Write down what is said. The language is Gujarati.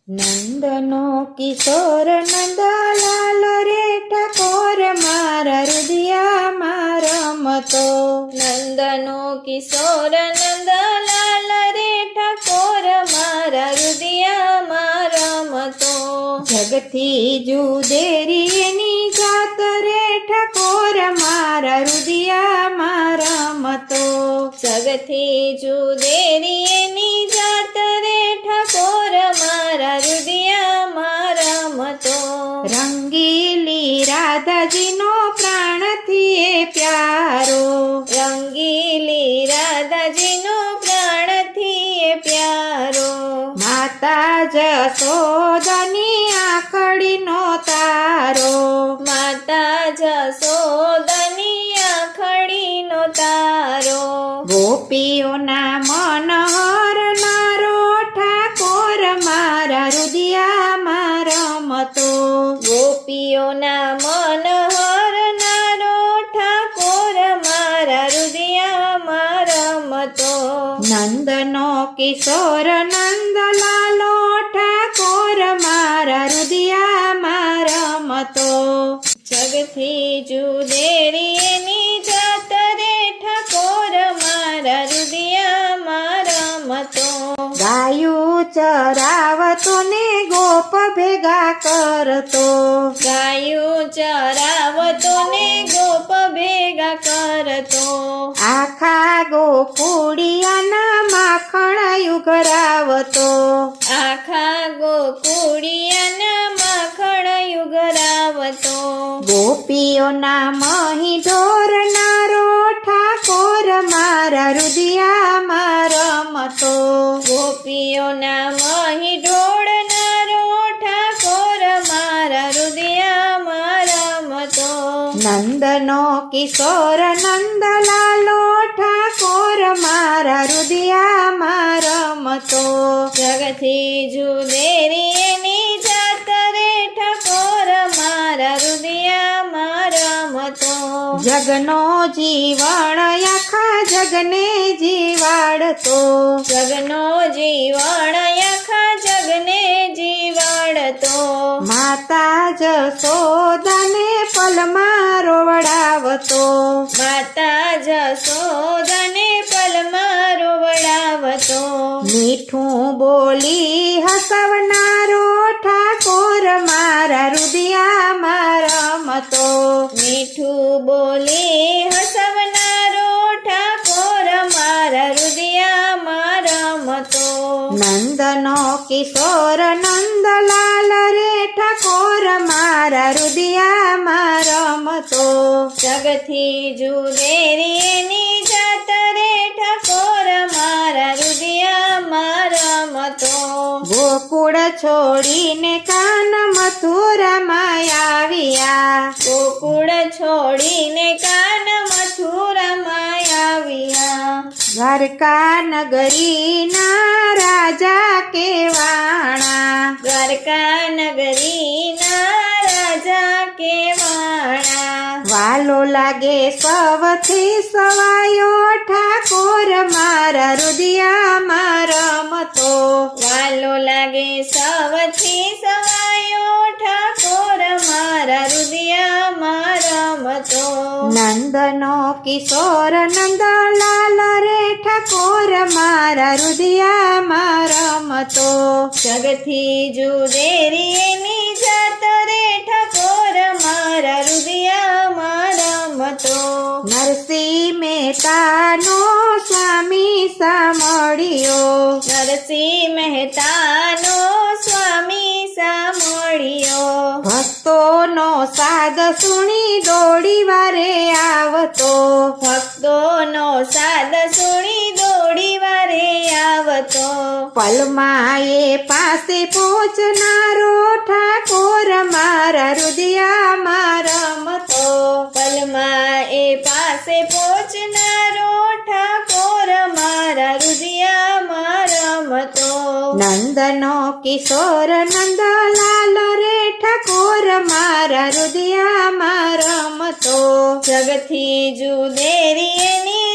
નંદનો કિશોર નંદલાલ રે ઠાકોર મારા હૃદયમાં રમતો. નંદનો કિશોર નંદલાલ રે ઠાકોર મારા હૃદયમાં રમતો. જગથી જુદેરી એની જાત રે ઠાકોર મારા હૃદયમાં રમતો. જગથી જુદેરી એની જાત રે ઠાકોર મારા હૃદયમાં રમતો. રંગીલી રાધાજીનો પ્રાણથી એ પ્યારો. રંગીલી રાધાજીનો પ્રાણથી એ પ્યારો. માતા જશોદાની આંખડીનો તારો. માતા જશોદાની આંખડીનો તારો. ગોપીઓના મનહર નારો ઠાકોર મારા હૃદયમાં રમતો. ગોપીઓના મન હરનારો ઠાકોર મારા હૃદયમાં રમતો. નંદનો કિશોર નંદલાલો ઠાકોર મારા હૃદયમાં રમતો. જગથી જુદેરી એની જાત રે ઠાકોર મારા હૃદયમાં રમતો. ગાયું ચરાવતો ને ગોપ ભેગા કરતો. ગાયું ચરાવતો ને ગોપ ભેગા કરતો. આખા ગોકુળિયાના માખણ યુગરાવતો. આખા ગોકુળિયાના માખણ યુગરાવતો. ગોપીઓના મહી ઢોરનારો ઠાકોર મારા હૃદયમાં રમતો. ગોપીઓના મહી ઢોળનારો ઠાકોર મારા હૃદયમાં રમતો. નંદનો કિશોર નંદલાલો ઠાકોર મારા હૃદયમાં રમતો. જગથી જુદેરી એની જાત રે ઠાકોર મારા હૃદયમાં રમતો. જગનો જીવણ આખા જગને જીવાડતો. જગનો જીવણ આખા જગને જીવાડતો. માતા જશોદાને પલમાં રોવડાવતો. માતા જશોદાને પલમાં રોવડાવતો. મીઠું બોલી હસવનારો ઠાકોર મારા હૃદયમાં રમતો. મીઠું બોલી હસવનારો ઠાકોર મારા હૃદયમાં રમતો. નંદનો કિશોર નંદલાલ રે ઠાકોર મારા હૃદયમાં રમતો. જગથી જુદેરી એની જાત રે ઠાકોર મારા હૃદયમાં રમતો. ગોકુળ છોડીને કાન મથુરામાં આવ્યા. ગોકુળ છોડીને કાન મથુરામાં આવ્યા. દ્વારકા નગરીના રાજા કેવાણા. દ્વારકા નગરીના રાજા કેવાણા. વાલો લાગે સૌથી સવાયો ઠાકોર મારા હૃદયમાં રમતો. વાલો લાગે સૌથી સવાયો ઠાકોર મારા હૃદયમાં રમતો. નંદનો કિશોર નંદલાલ રે ઠાકોર મારા હૃદયમાં રમતો. જગથી જુદેરી એની જાત રે ઠાકોર મારા હૃદયમાં રમતો. નરસિંહ મહેતાનો સ્વામી સાંભળ્યો. નરસિંહ મહેતાનો સ્વામી સાંભળ્યો. ભક્તોનો સાદ સુણી દોડી વારે આવતો. ભક્તોનો સાદ સુણી દોડી વારે આવતો. પલમાં એ પાસે પહોંચનારો ઠાકોર મારા હૃદયમાં રમતો. પલમાં એ પાસે પહોંચનારો ઠાકોર મારા હૃદયમાં રમતો. નંદનો કિશોર નંદલાલ રે ઠાકોર મારા રુદિયામાં રમતો. જગથી જુદેરી એની